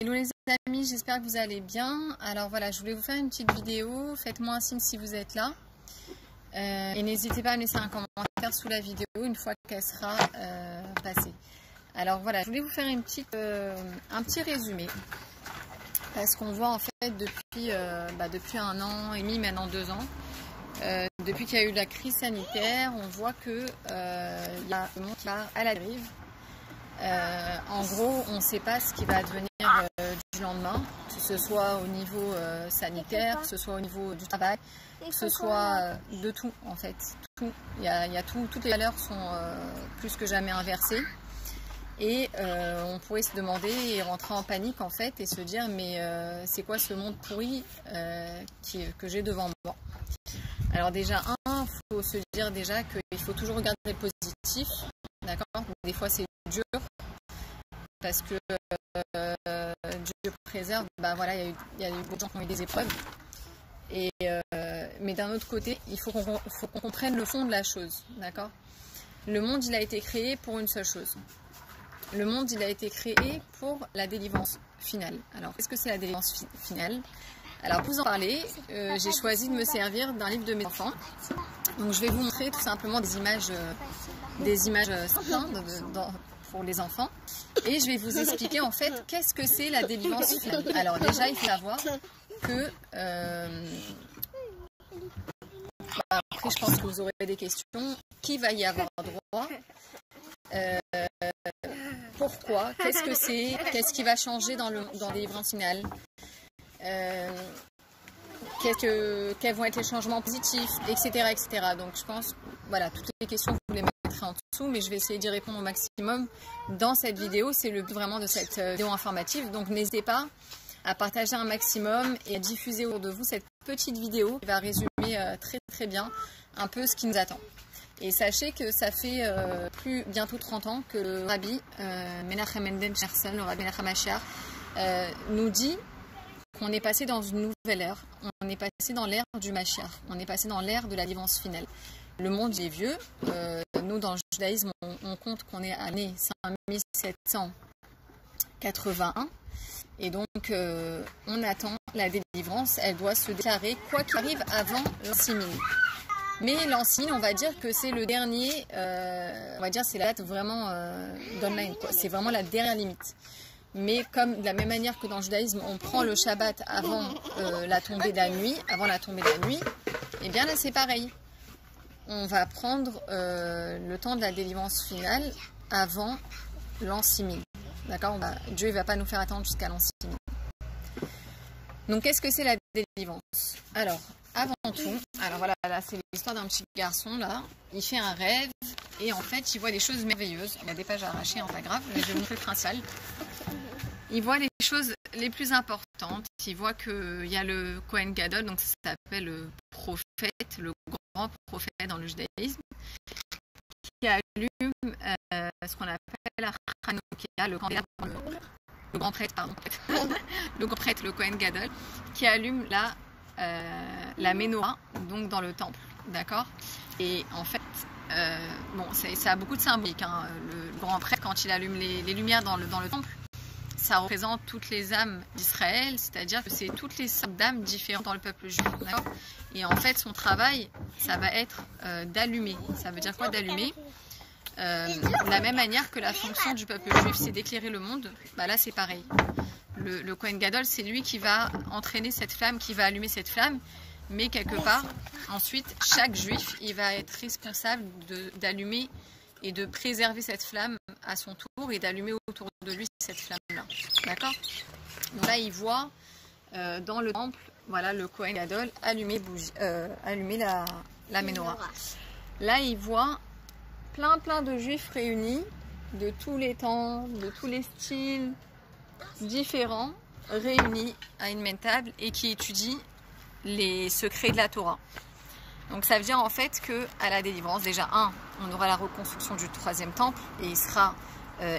Hello les amis, j'espère que vous allez bien. Alors voilà, je voulais vous faire une petite vidéo. Faites-moi un signe si vous êtes là. Et n'hésitez pas à me laisser un commentaire sous la vidéo une fois qu'elle sera passée. Alors voilà, je voulais vous faire un petit résumé. Parce qu'on voit en fait depuis 1 an et demi, maintenant 2 ans, depuis qu'il y a eu la crise sanitaire, on voit que il y a le monde qui va à la dérive. En gros, on ne sait pas ce qui va advenir du lendemain, que ce soit au niveau sanitaire, que ce soit au niveau du travail, que ce soit de tout en fait. Tout. Il y a tout, toutes les valeurs sont plus que jamais inversées. Et on pourrait se demander et rentrer en panique en fait et se dire mais c'est quoi ce monde pourri que j'ai devant moi. Alors déjà, il faut se dire déjà qu'il faut toujours regarder le positif, d'accord. Des fois c'est dur parce que Dieu préserve, voilà, il y a eu beaucoup de gens qui ont eu des épreuves. Mais d'un autre côté, il faut qu'on comprenne le fond de la chose, d'accord. Le monde, il a été créé pour une seule chose. Le monde, il a été créé pour la délivrance finale. Alors, qu'est-ce que c'est la délivrance finale? Alors, pour vous en parler, j'ai choisi de me servir d'un livre de mes enfants. Donc, je vais vous montrer tout simplement des images simples pour les enfants. Et je vais vous expliquer en fait qu'est-ce que c'est la délivrance finale. Alors, déjà, il faut savoir que... après, je pense que vous aurez des questions. Qui va y avoir droit? Pourquoi? Qu'est-ce que c'est? Qu'est-ce qui va changer dans la délivrance finale? Quels vont être les changements positifs, etc., etc. Donc je pense, voilà, toutes les questions vous les mettrez en dessous, mais je vais essayer d'y répondre au maximum dans cette vidéo. C'est le but vraiment de cette vidéo informative. Donc n'hésitez pas à partager un maximum et à diffuser autour de vous cette petite vidéo qui va résumer très très bien un peu ce qui nous attend. Et sachez que ça fait bientôt 30 ans que le Rabbi Menachem Mendel Sherzl, le Rabbi Menachem Mashiach, nous dit qu'on est passé dans une nouvelle ère. On est passé dans l'ère du Mashiach. On est passé dans l'ère de la délivrance finale. Le monde est vieux. Nous, dans le judaïsme, on compte qu'on est à l'année 5781. Et donc, on attend la délivrance. Elle doit se déclarer quoi qu'il arrive avant l'an 6000. Mais l'an 6000, on va dire que c'est le dernier, on va dire c'est la date vraiment d'online, quoi. C'est vraiment la dernière limite. Mais comme de la même manière que dans le judaïsme, on prend le Shabbat avant la tombée de la nuit, et bien là c'est pareil. On va prendre le temps de la délivrance finale avant l'an 6000. D'accord? Dieu ne va pas nous faire attendre jusqu'à l'an 6000. Donc qu'est-ce que c'est la délivrance? Alors, avant tout, alors voilà, là c'est l'histoire d'un petit garçon là, il fait un rêve et en fait il voit des choses merveilleuses. Il y a des pages arrachées, pas grave, mais je vais vous montrer le principal. Il voit les choses les plus importantes. Il voit qu'il y a le Kohen Gadol, donc ça s'appelle le prophète, le grand prophète dans le judaïsme, qui allume ce qu'on appelle la Hanouka, le grand prêtre, le Kohen Gadol, qui allume la menorah, donc dans le temple, d'accord. Et en fait, ça a beaucoup de symbolique, hein. Le grand prêtre, quand il allume les lumières dans le temple, ça représente toutes les âmes d'Israël, c'est-à-dire que c'est toutes les sortes d'âmes différentes dans le peuple juif, d'accord. Et en fait, son travail, ça va être d'allumer. Ça veut dire quoi, d'allumer? De la même manière que la fonction du peuple juif, c'est d'éclairer le monde, là c'est pareil. Le Kohen Gadol, c'est lui qui va entraîner cette flamme, qui va allumer cette flamme, mais quelque part, ensuite, chaque juif, il va être responsable d'allumer et de préserver cette flamme à son tour et d'allumer autour de lui cette flamme-là. D'accord? Donc là, il voit dans le temple, voilà, le Kohen Gadol allumer la menorah. Là, il voit plein de juifs réunis de tous les temps, de tous les styles différents, réunis à une même table et qui étudient les secrets de la Torah. Donc ça veut dire en fait qu'à la délivrance, déjà on aura la reconstruction du 3e temple et il sera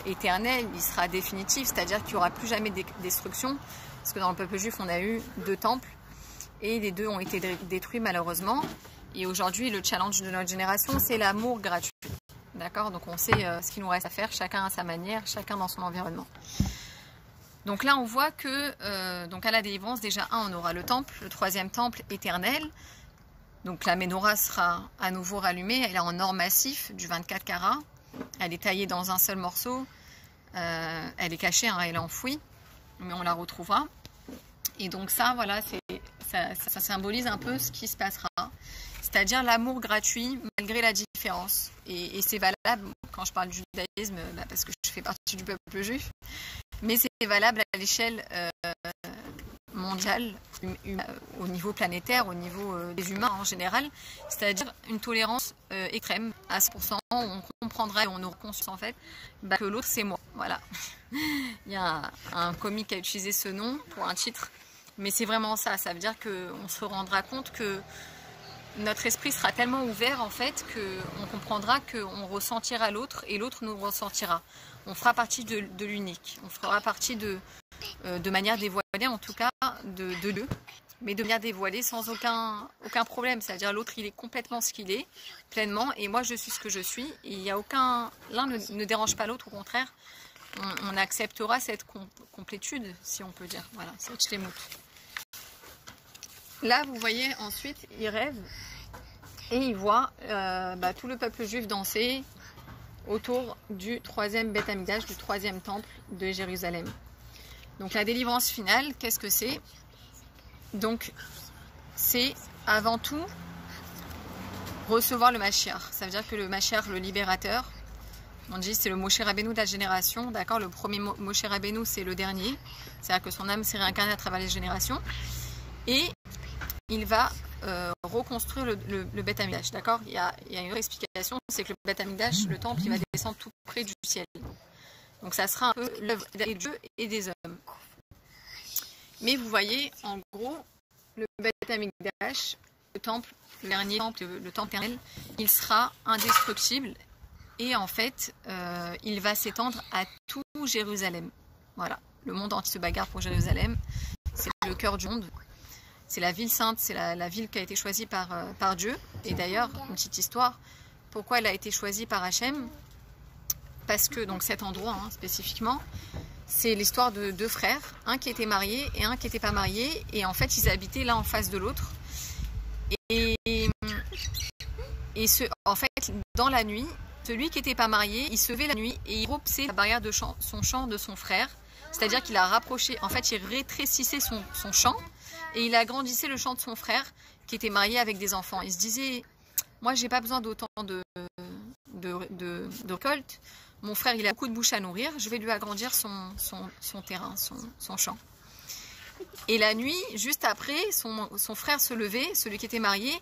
éternel, il sera définitif, c'est-à-dire qu'il n'y aura plus jamais de destruction, parce que dans le peuple juif on a eu 2 temples et les 2 ont été détruits malheureusement. Et aujourd'hui le challenge de notre génération, c'est l'amour gratuit. D'accord? Donc on sait ce qu'il nous reste à faire, chacun à sa manière, chacun dans son environnement. Donc là, on voit que donc à la délivrance, déjà, on aura le temple, le troisième temple éternel. Donc la menorah sera à nouveau rallumée. Elle est en or massif du 24 carats. Elle est taillée dans un seul morceau. Elle est cachée, hein, elle est enfouie, mais on la retrouvera. Et donc ça, voilà, ça symbolise un peu ce qui se passera. C'est-à-dire l'amour gratuit malgré la différence. Et c'est valable quand je parle du judaïsme, parce que je fais partie du peuple juif. Mais c'est valable à l'échelle mondiale, au niveau planétaire, au niveau des humains en général. C'est-à-dire une tolérance extrême à 100%. On comprendra et on aura conscience en fait que l'autre c'est moi. Voilà. Il y a un comique qui a utilisé ce nom pour un titre. Mais c'est vraiment ça. Ça veut dire qu'on se rendra compte que notre esprit sera tellement ouvert en fait qu'on comprendra qu'on ressentira l'autre et l'autre nous ressentira. On fera partie de l'unique. On fera partie de manière dévoilée, en tout cas de deux, mais de manière dévoilée sans aucun problème. C'est-à-dire l'autre il est complètement ce qu'il est, pleinement, et moi je suis ce que je suis. Et il y a aucun, l'un ne dérange pas l'autre, au contraire. On acceptera cette complétude, si on peut dire. Voilà, cette shlemut. Là, vous voyez, ensuite, il rêve et il voit tout le peuple juif danser autour du troisième Beth Amikdash, du troisième temple de Jérusalem. Donc la délivrance finale, qu'est-ce que c'est? Donc c'est avant tout recevoir le Mashiach. Ça veut dire que le Mashiach, le libérateur, on dit c'est le Moshe Rabbeinu de la génération, d'accord? Le premier Moshe Rabbeinu, c'est le dernier. C'est-à-dire que son âme s'est réincarnée à travers les générations. Et il va reconstruire le Beth Amikdash, d'accord? Il y a une autre explication, c'est que le Beth Amikdash, le temple, il va descendre tout près du ciel. Donc ça sera un peu l'œuvre des dieux et des hommes. Mais vous voyez, en gros, le Beth Amikdash, le temple, le dernier temple, le temple éternel, il sera indestructible et en fait, il va s'étendre à tout Jérusalem. Voilà, le monde entier se bagarre pour Jérusalem, c'est le cœur du monde. C'est la ville sainte, c'est la ville qui a été choisie par Dieu. Et d'ailleurs, une petite histoire, pourquoi elle a été choisie par Hachem? Parce que, donc cet endroit spécifiquement, c'est l'histoire de deux frères, un qui était marié et un qui n'était pas marié. Et en fait, ils habitaient l'un en face de l'autre. Et en fait, dans la nuit, celui qui n'était pas marié, il se levait la nuit et il repoussait la barrière de son champ de son frère. C'est-à-dire qu'il a rapproché, en fait, il rétrécissait son champ. Et il agrandissait le champ de son frère qui était marié avec des enfants. Il se disait, moi j'ai pas besoin d'autant de récolte. Mon frère il a beaucoup de bouches à nourrir, je vais lui agrandir son terrain, son champ. Et la nuit, juste après, son frère se levait, celui qui était marié,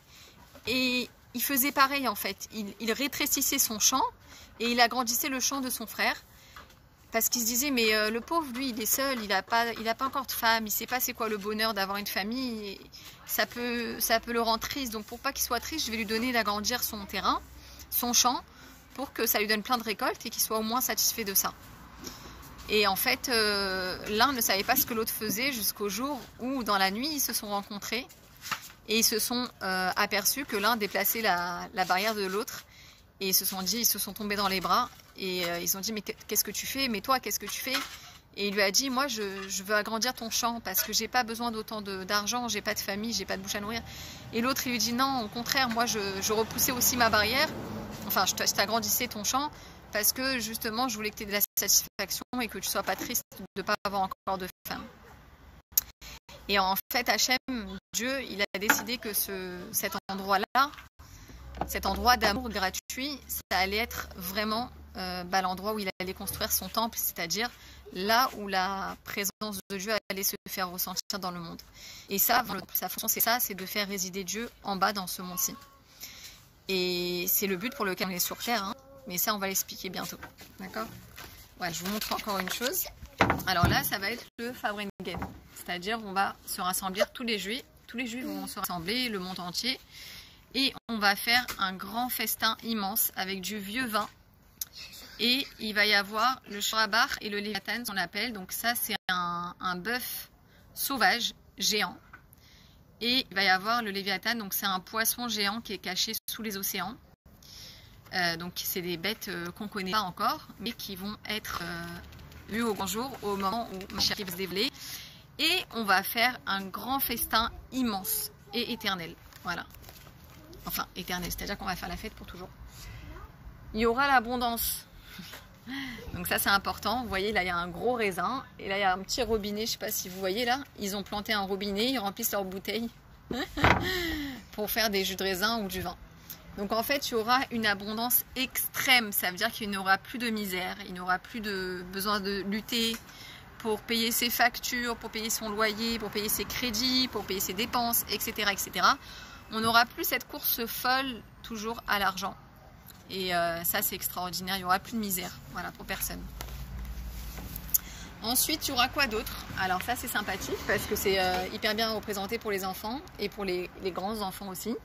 et il faisait pareil en fait. Il rétrécissait son champ et il agrandissait le champ de son frère. Parce qu'il se disait, mais le pauvre, lui, il est seul, il n'a pas encore de femme, il ne sait pas c'est quoi le bonheur d'avoir une famille, et ça peut le rendre triste. Donc pour pas qu'il soit triste, je vais lui donner d'agrandir son terrain, son champ, pour que ça lui donne plein de récoltes et qu'il soit au moins satisfait de ça. Et en fait, l'un ne savait pas ce que l'autre faisait jusqu'au jour où, dans la nuit, ils se sont rencontrés et ils se sont aperçus que l'un déplaçait la barrière de l'autre. Et ils se sont tombés dans les bras et ils ont dit mais qu'est-ce que tu fais? Mais toi qu'est-ce que tu fais? Et il lui a dit moi je veux agrandir ton champ parce que j'ai pas besoin d'autant d'argent, j'ai pas de famille, j'ai pas de bouche à nourrir. Et l'autre il lui dit non, au contraire, moi je repoussais aussi ma barrière, enfin je t'agrandissais ton champ parce que justement je voulais que tu aies de la satisfaction et que tu sois pas triste de pas avoir encore de femme. Et en fait Hachem, Dieu, il a décidé que cet endroit-là, cet endroit d'amour gratuit, ça allait être vraiment l'endroit où il allait construire son temple, c'est-à-dire là où la présence de Dieu allait se faire ressentir dans le monde. Et ça, sa fonction, c'est ça, c'est de faire résider Dieu en bas dans ce monde-ci. Et c'est le but pour lequel on est sur Terre, hein. Mais ça, on va l'expliquer bientôt. D'accord? Ouais, je vous montre encore une chose. Alors là, ça va être le Fabringen, c'est-à-dire on va se rassembler tous les Juifs vont se rassembler, le monde entier. Et on va faire un grand festin immense avec du vieux vin. Et il va y avoir le Shorabar et le Léviathan, qu'on appelle. Donc ça, c'est un bœuf sauvage, géant. Et il va y avoir le Léviathan, donc c'est un poisson géant qui est caché sous les océans. Donc c'est des bêtes qu'on ne connaît pas encore, mais qui vont être vu au grand jour, au moment où Mashiach va se dévoiler. Et on va faire un grand festin immense et éternel. Voilà. Enfin, éternel, c'est-à-dire qu'on va faire la fête pour toujours. Il y aura l'abondance. Donc ça, c'est important. Vous voyez, là, il y a un gros raisin. Et là, il y a un petit robinet. Je ne sais pas si vous voyez là. Ils ont planté un robinet. Ils remplissent leurs bouteilles pour faire des jus de raisin ou du vin. Donc en fait, il y aura une abondance extrême. Ça veut dire qu'il n'y aura plus de misère. Il n'y aura plus de besoin de lutter pour payer ses factures, pour payer son loyer, pour payer ses crédits, pour payer ses dépenses, etc. etc. On n'aura plus cette course folle toujours à l'argent. Et ça, c'est extraordinaire. Il n'y aura plus de misère, voilà, pour personne. Ensuite, il y aura quoi d'autre? Alors ça, c'est sympathique parce que c'est hyper bien représenté pour les enfants et pour les grands enfants aussi.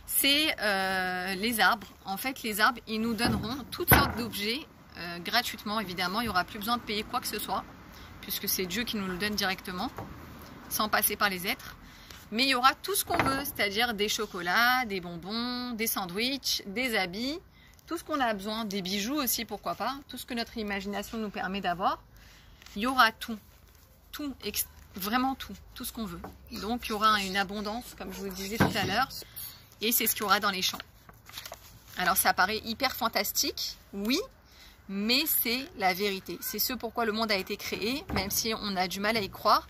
C'est les arbres. En fait, les arbres, ils nous donneront toutes sortes d'objets gratuitement, évidemment. Il n'y aura plus besoin de payer quoi que ce soit, puisque c'est Dieu qui nous le donne directement, sans passer par les êtres. Mais il y aura tout ce qu'on veut, c'est-à-dire des chocolats, des bonbons, des sandwichs, des habits, tout ce qu'on a besoin, des bijoux aussi, pourquoi pas, tout ce que notre imagination nous permet d'avoir. Il y aura tout, vraiment tout ce qu'on veut. Donc il y aura une abondance, comme je vous le disais tout à l'heure, et c'est ce qu'il y aura dans les champs. Alors ça paraît hyper fantastique, oui, mais c'est la vérité. C'est ce pourquoi le monde a été créé, même si on a du mal à y croire.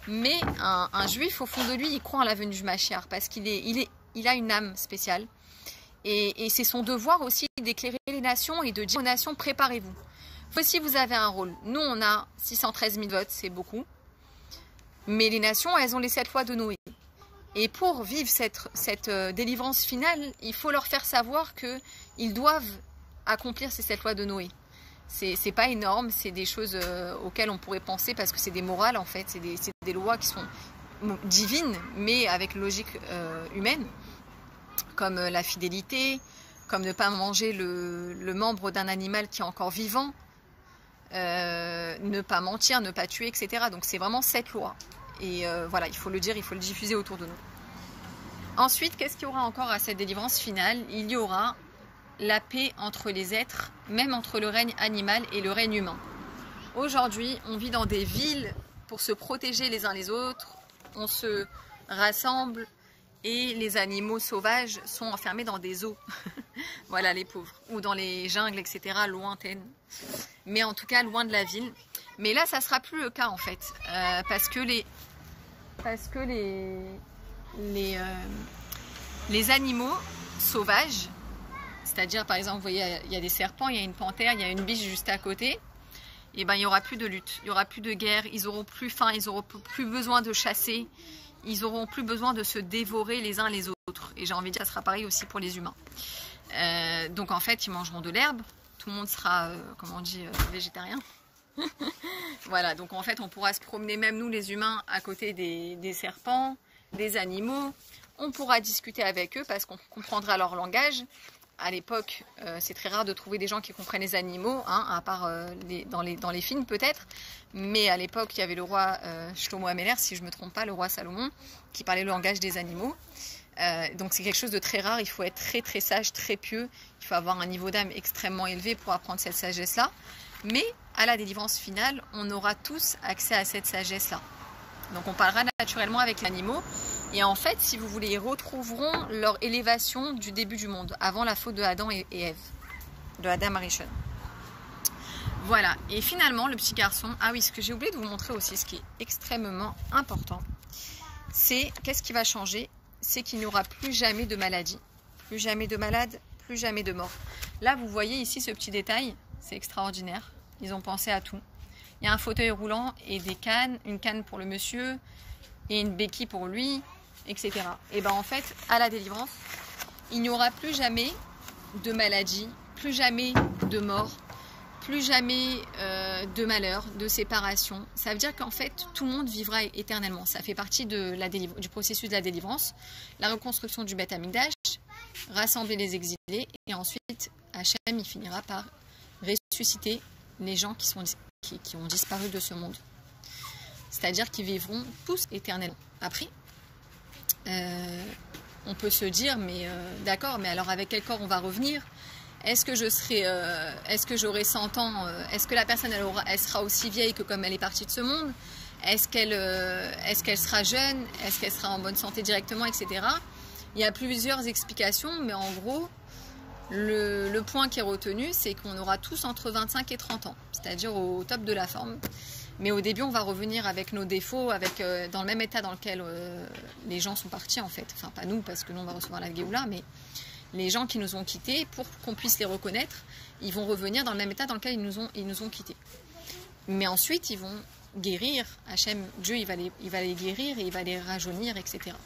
Mais un juif, au fond de lui, il croit en la venue du Mashiach, parce qu'il a une âme spéciale. Et c'est son devoir aussi d'éclairer les nations et de dire aux nations, préparez-vous. Vous aussi, vous avez un rôle. Nous, on a 613 000 votes, c'est beaucoup. Mais les nations, elles ont les 7 lois de Noé. Et pour vivre cette délivrance finale, il faut leur faire savoir qu'ils doivent accomplir ces 7 lois de Noé. C'est pas énorme, c'est des choses auxquelles on pourrait penser parce que c'est des morales en fait, c'est des lois qui sont divines mais avec logique humaine, comme la fidélité, comme ne pas manger le membre d'un animal qui est encore vivant, ne pas mentir, ne pas tuer, etc. Donc c'est vraiment 7 lois. Et voilà, il faut le dire, il faut le diffuser autour de nous. Ensuite, qu'est-ce qu'il y aura encore à cette délivrance finale? Il y aura la paix entre les êtres, même entre le règne animal et le règne humain. Aujourd'hui, on vit dans des villes pour se protéger les uns les autres, on se rassemble et les animaux sauvages sont enfermés dans des zoos. Voilà les pauvres, ou dans les jungles, etc., lointaines. Mais en tout cas, loin de la ville. Mais là, ça ne sera plus le cas en fait, parce que les animaux sauvages, c'est-à-dire, par exemple, vous voyez, il y a des serpents, il y a une panthère, il y a une biche juste à côté. Et ben, il n'y aura plus de lutte, il n'y aura plus de guerre, ils n'auront plus faim, ils n'auront plus besoin de chasser, ils n'auront plus besoin de se dévorer les uns les autres. Et j'ai envie de dire, ça sera pareil aussi pour les humains. Donc, en fait, ils mangeront de l'herbe. Tout le monde sera, comment on dit, végétarien. Voilà, donc en fait, on pourra se promener, même nous, les humains, à côté des serpents, des animaux. On pourra discuter avec eux parce qu'on comprendra leur langage. À l'époque, c'est très rare de trouver des gens qui comprennent les animaux, hein, à part dans les films peut-être. Mais à l'époque, il y avait le roi Shlomo Améler, si je ne me trompe pas, le roi Salomon, qui parlait le langage des animaux. Donc c'est quelque chose de très rare, il faut être très très sage, très pieux. Il faut avoir un niveau d'âme extrêmement élevé pour apprendre cette sagesse-là. Mais à la délivrance finale, on aura tous accès à cette sagesse-là. Donc on parlera naturellement avec les animaux. Et en fait, si vous voulez, ils retrouveront leur élévation du début du monde, avant la faute de Adam et Ève, de Adam Arishon. Voilà, et finalement, le petit garçon... Ah oui, ce que j'ai oublié de vous montrer aussi, ce qui est extrêmement important, c'est, qu'est-ce qui va changer? C'est qu'il n'y aura plus jamais de maladie, plus jamais de malades, plus jamais de mort. Là, vous voyez ici ce petit détail, c'est extraordinaire, ils ont pensé à tout. Il y a un fauteuil roulant et des cannes, une canne pour le monsieur et une béquille pour lui, etc. Et bien en fait, à la délivrance, il n'y aura plus jamais de maladie, plus jamais de mort, plus jamais de malheur, de séparation. Ça veut dire qu'en fait, tout le monde vivra éternellement. Ça fait partie du processus de la délivrance, la reconstruction du Beth Amikdash, rassembler les exilés, et ensuite, Hachem, il finira par ressusciter les gens qui ont disparu de ce monde. C'est-à-dire qu'ils vivront tous éternellement. Après, on peut se dire, mais d'accord, mais alors avec quel corps on va revenir? est-ce que j'aurai 100 ans, est-ce que la personne elle sera aussi vieille que comme elle est partie de ce monde, est-ce qu'elle sera jeune, est-ce qu'elle sera en bonne santé directement, etc. Il y a plusieurs explications, mais en gros, le point qui est retenu, c'est qu'on aura tous entre 25 et 30 ans, c'est-à-dire au top de la forme. Mais au début, on va revenir avec nos défauts, dans le même état dans lequel les gens sont partis, en fait. Enfin, pas nous, parce que nous, on va recevoir la Géoula, mais les gens qui nous ont quittés, pour qu'on puisse les reconnaître, ils vont revenir dans le même état dans lequel ils nous ont quittés. Mais ensuite, ils vont guérir. Hachem, Dieu, il va les guérir et il va les rajeunir, etc.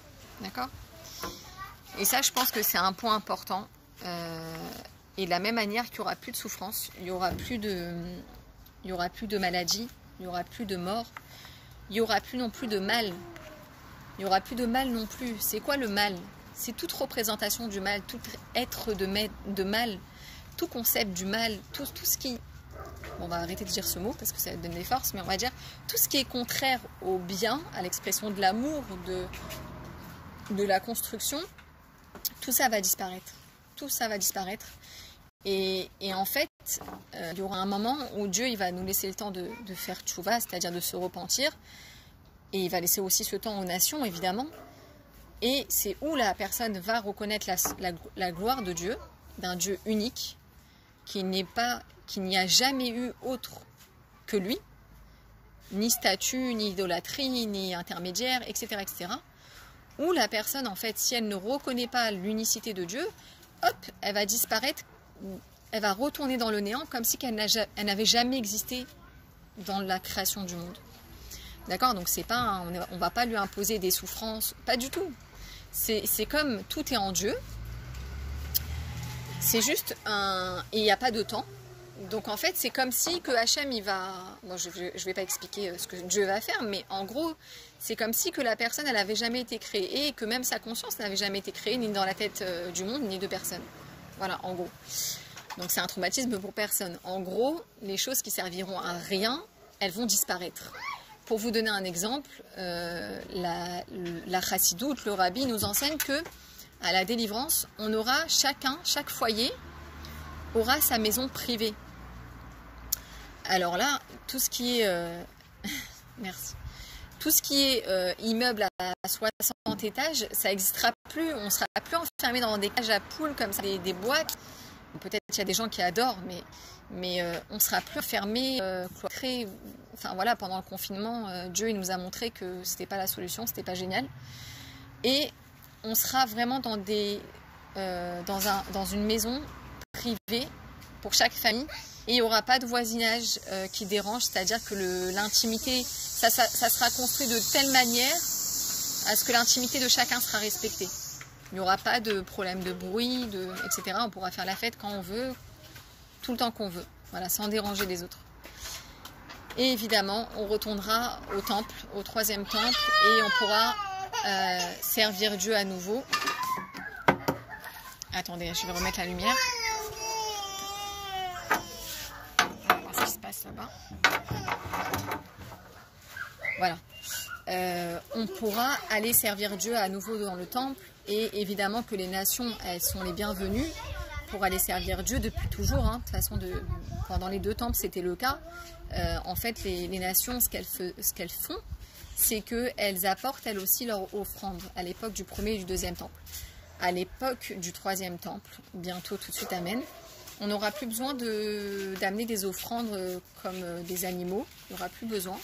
D'accord? Et ça, je pense que c'est un point important. Et de la même manière qu'il n'y aura plus de souffrance, il n'y aura plus de maladie, il n'y aura plus de mort, il n'y aura plus non plus de mal. Il n'y aura plus de mal non plus. C'est quoi le mal? C'est toute représentation du mal, tout être de mal, tout concept du mal, tout ce qui... Bon, on va arrêter de dire ce mot parce que ça donne des forces, mais on va dire tout ce qui est contraire au bien, à l'expression de l'amour, de la construction, tout ça va disparaître. Tout ça va disparaître. Et en fait, il y aura un moment où Dieu il va nous laisser le temps de faire tchouva, c'est-à-dire de se repentir. Et il va laisser aussi ce temps aux nations, évidemment. Et c'est où la personne va reconnaître la gloire de Dieu, d'un Dieu unique, qu'il n'y a jamais eu autre que lui, ni statut, ni idolâtrie, ni intermédiaire, etc., etc. Où la personne, en fait, si elle ne reconnaît pas l'unicité de Dieu, hop, elle va disparaître, elle va retourner dans le néant comme si elle n'avait jamais existé dans la création du monde. D'accord? Donc c'est pas, on ne va pas lui imposer des souffrances, pas du tout. C'est comme tout est en Dieu. C'est juste un... Et il n'y a pas de temps. Donc en fait, c'est comme si que Hachem, il va... Bon, je ne vais pas expliquer ce que Dieu va faire, mais en gros, c'est comme si que la personne, elle n'avait jamais été créée et que même sa conscience n'avait jamais été créée, ni dans la tête du monde, ni de personne. Voilà, en gros. Donc c'est un traumatisme pour personne. En gros, les choses qui serviront à rien, elles vont disparaître. Pour vous donner un exemple, la chassidoute, le rabbi nous enseigne que à la délivrance, on aura chaque foyer aura sa maison privée. Alors là, tout ce qui est merci. Tout ce qui est immeuble à 60 étages, ça n'existera plus. On ne sera plus enfermé dans des cages à poules comme ça, des boîtes. Peut-être qu'il y a des gens qui adorent, mais on ne sera plus enfermé, cloîtré. Enfin voilà, pendant le confinement, Dieu il nous a montré que c'était pas la solution, c'était pas génial. Et on sera vraiment dans une maison privée pour chaque famille. Et il n'y aura pas de voisinage qui dérange, c'est-à-dire que l'intimité, ça sera construit de telle manière à ce que l'intimité de chacun sera respectée. Il n'y aura pas de problème de bruit, etc. On pourra faire la fête quand on veut, tout le temps qu'on veut, voilà, sans déranger les autres. Et évidemment, on retournera au temple, au 3e temple, et on pourra servir Dieu à nouveau. Attendez, je vais remettre la lumière. Ce qui se passe là-bas. Voilà. On pourra aller servir Dieu à nouveau dans le temple. Et évidemment que les nations, elles sont les bienvenues pour aller servir Dieu depuis toujours. Hein. De toute façon, pendant les 2 temples, c'était le cas. En fait, les nations, ce qu'elles font, c'est qu'elles apportent elles aussi leur offrande à l'époque du 1er et du 2e temple. À l'époque du 3e temple, bientôt tout de suite, amen, on n'aura plus besoin d'amener des offrandes comme des animaux. Il n'y aura plus besoin.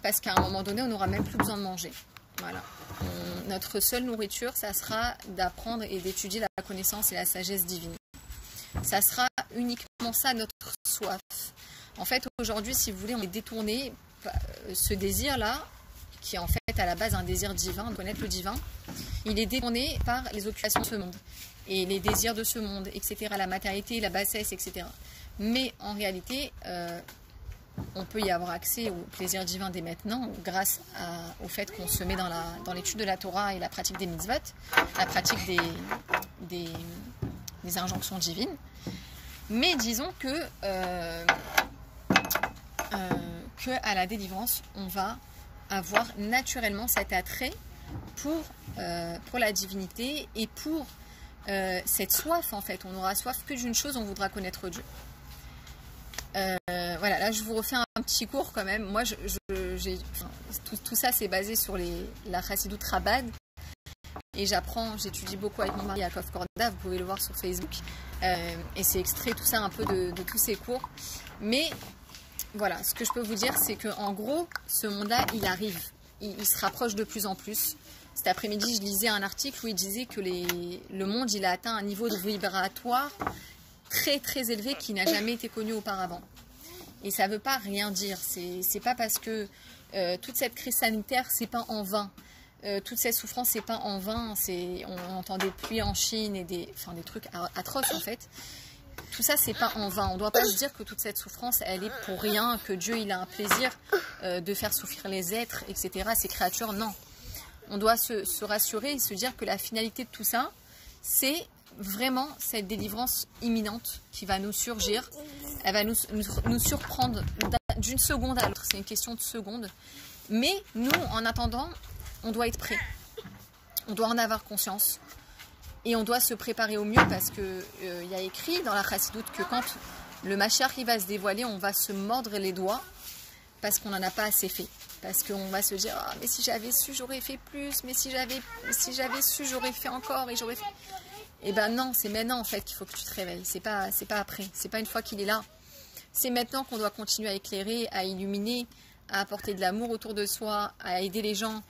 Parce qu'à un moment donné, on n'aura même plus besoin de manger. Voilà. Notre seule nourriture, ça sera d'apprendre et d'étudier la connaissance et la sagesse divine. Ça sera uniquement ça, notre soif. En fait, aujourd'hui, si vous voulez, on est détourné. Ce désir-là, qui est en fait à la base un désir divin, de connaître le divin, il est détourné par les occupations de ce monde. Et les désirs de ce monde, etc. La matérialité, la bassesse, etc. Mais en réalité... on peut y avoir accès au plaisir divin dès maintenant grâce au fait qu'on se met dans l'étude de la Torah et la pratique des mitzvot, la pratique des injonctions divines. Mais disons que à la délivrance, on va avoir naturellement cet attrait pour la divinité et pour cette soif en fait. On aura soif que d'une chose, on voudra connaître Dieu. Voilà, là je vous refais un petit cours quand même. Moi, tout ça c'est basé sur la Chassidoute Chabad. Et j'étudie beaucoup avec mon mari Yaakov Korda, vous pouvez le voir sur Facebook. Et c'est extrait tout ça un peu de tous ces cours. Mais voilà, ce que je peux vous dire, c'est qu'en gros, ce monde-là, il arrive. Il se rapproche de plus en plus. Cet après-midi, je lisais un article où il disait que le monde, il a atteint un niveau de vibratoire très très élevé qui n'a jamais été connu auparavant. Et ça ne veut pas rien dire. C'est pas parce que toute cette crise sanitaire, c'est pas en vain. Toute cette souffrance, c'est pas en vain. On entend des pluies en Chine et des trucs atroces en fait. Tout ça, c'est pas en vain. On ne doit pas se dire que toute cette souffrance, elle est pour rien, que Dieu, il a un plaisir de faire souffrir les êtres, etc., ces créatures. Non. On doit se rassurer et se dire que la finalité de tout ça, c'est vraiment cette délivrance imminente qui va nous surgir. Elle va nous surprendre d'une seconde à l'autre. C'est une question de seconde. Mais nous, en attendant, on doit être prêt. On doit en avoir conscience. Et on doit se préparer au mieux parce qu'il y a écrit dans la Chassidoute que quand le Mashiach il va se dévoiler, on va se mordre les doigts parce qu'on n'en a pas assez fait. Parce qu'on va se dire « Ah, mais si j'avais su, j'aurais fait plus. Mais si j'avais su, j'aurais fait encore. » Et j'aurais fait... Eh ben non, c'est maintenant en fait qu'il faut que tu te réveilles. C'est pas après. C'est pas une fois qu'il est là. C'est maintenant qu'on doit continuer à éclairer, à illuminer, à apporter de l'amour autour de soi, à aider les gens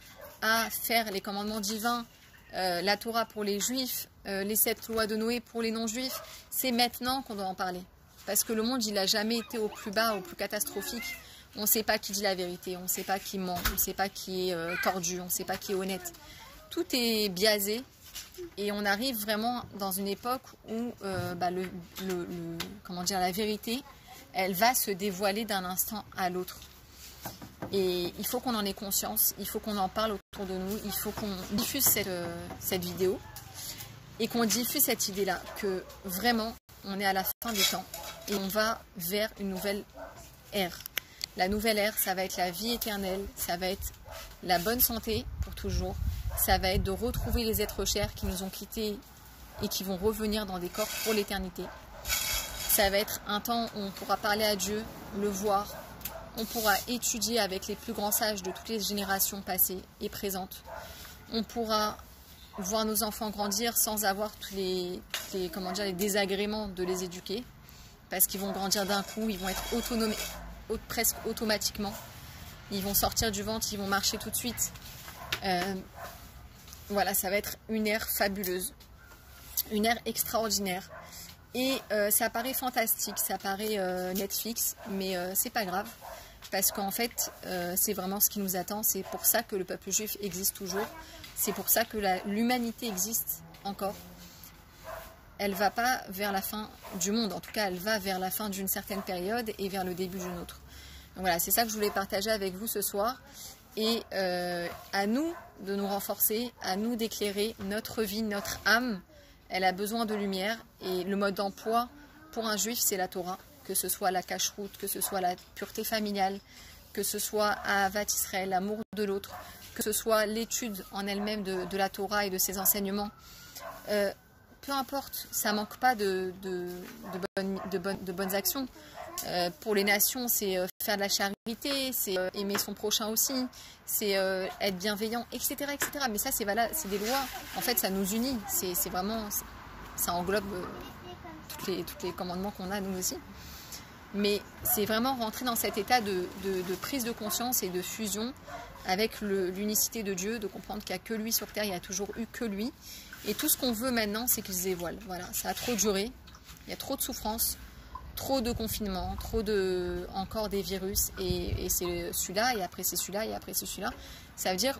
à faire les commandements divins, la Torah pour les juifs, les 7 lois de Noé pour les non-juifs. C'est maintenant qu'on doit en parler. Parce que le monde, il n'a jamais été au plus bas, au plus catastrophique. On ne sait pas qui dit la vérité, on ne sait pas qui ment, on ne sait pas qui est tordu, on ne sait pas qui est honnête. Tout est biaisé et on arrive vraiment dans une époque où la vérité, elle va se dévoiler d'un instant à l'autre. Et il faut qu'on en ait conscience, il faut qu'on en parle autour de nous, il faut qu'on diffuse cette vidéo et qu'on diffuse cette idée-là, que vraiment on est à la fin des temps et on va vers une nouvelle ère. La nouvelle ère, ça va être la vie éternelle, ça va être la bonne santé pour toujours, ça va être de retrouver les êtres chers qui nous ont quittés et qui vont revenir dans des corps pour l'éternité. Ça va être un temps où on pourra parler à Dieu, le voir, on pourra étudier avec les plus grands sages de toutes les générations passées et présentes. On pourra voir nos enfants grandir sans avoir tous les désagréments de les éduquer, parce qu'ils vont grandir d'un coup, ils vont être autonomes, presque automatiquement. Ils vont sortir du ventre, ils vont marcher tout de suite. Voilà, ça va être une ère fabuleuse, une ère extraordinaire. Et ça paraît fantastique, ça paraît Netflix, mais c'est pas grave. Parce qu'en fait, c'est vraiment ce qui nous attend. C'est pour ça que le peuple juif existe toujours. C'est pour ça que l'humanité existe encore. Elle ne va pas vers la fin du monde. En tout cas, elle va vers la fin d'une certaine période et vers le début d'une autre. Donc voilà, c'est ça que je voulais partager avec vous ce soir. Et à nous de nous renforcer, à nous d'éclairer notre vie, notre âme. Elle a besoin de lumière. Et le mode d'emploi pour un juif, c'est la Torah. Que ce soit la cacheroute, que ce soit la pureté familiale, que ce soit Ahavat Israël, l'amour de l'autre, que ce soit l'étude en elle-même de la Torah et de ses enseignements. Peu importe, ça ne manque pas de bonnes actions. Pour les nations, c'est faire de la charité, c'est aimer son prochain aussi, c'est être bienveillant, etc., etc. Mais ça, c'est valable, c'est des lois. En fait, ça nous unit. C'est vraiment, ça englobe tous les commandements qu'on a nous aussi. Mais c'est vraiment rentrer dans cet état de prise de conscience et de fusion avec l'unicité de Dieu, de comprendre qu'il n'y a que lui sur terre, il n'y a toujours eu que lui. Et tout ce qu'on veut maintenant, c'est qu'il se dévoile. Voilà, ça a trop duré, il y a trop de souffrance, trop de confinement, encore des virus, et c'est celui-là, et après c'est celui-là, et après c'est celui-là. Ça veut dire,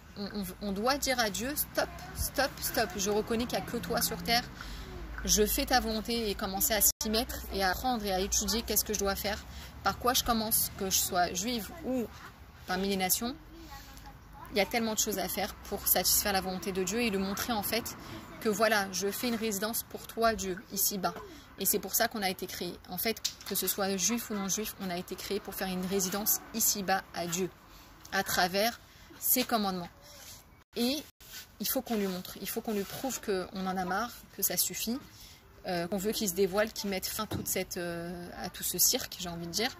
on doit dire à Dieu, stop, stop, stop, je reconnais qu'il n'y a que toi sur terre. Je fais ta volonté et commencer à s'y mettre et à apprendre et à étudier qu'est-ce que je dois faire, par quoi je commence, que je sois juive ou parmi les nations. Il y a tellement de choses à faire pour satisfaire la volonté de Dieu et lui montrer en fait que voilà, je fais une résidence pour toi Dieu, ici-bas. Et c'est pour ça qu'on a été créé. En fait, que ce soit juif ou non juif, on a été créé pour faire une résidence ici-bas à Dieu, à travers ses commandements. Et il faut qu'on lui montre, il faut qu'on lui prouve qu'on en a marre, que ça suffit, qu'on veut qu'il se dévoile, qu'il mette fin à tout ce cirque, j'ai envie de dire,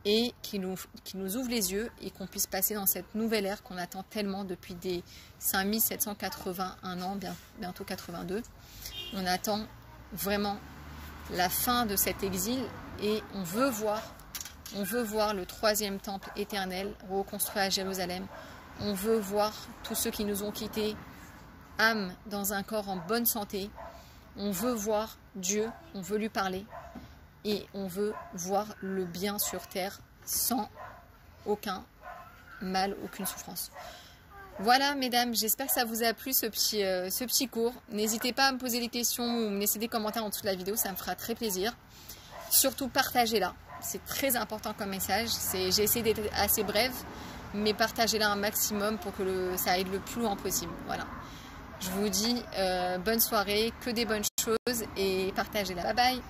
et qu'il nous ouvre les yeux et qu'on puisse passer dans cette nouvelle ère qu'on attend tellement depuis des 5781 ans, bientôt 82. On attend vraiment la fin de cet exil et on veut voir le 3e temple éternel reconstruit à Jérusalem. On veut voir tous ceux qui nous ont quittés, âme dans un corps en bonne santé. On veut voir Dieu, on veut lui parler et on veut voir le bien sur terre sans aucun mal, aucune souffrance. Voilà mesdames, j'espère que ça vous a plu ce petit cours. N'hésitez pas à me poser des questions ou me laisser des commentaires en dessous de la vidéo, ça me fera très plaisir. Surtout partagez-la, c'est très important comme message. J'ai essayé d'être assez brève, mais partagez-la un maximum pour que ça aille le plus loin possible. Voilà. Je vous dis bonne soirée, que des bonnes choses et partagez-la. Bye bye.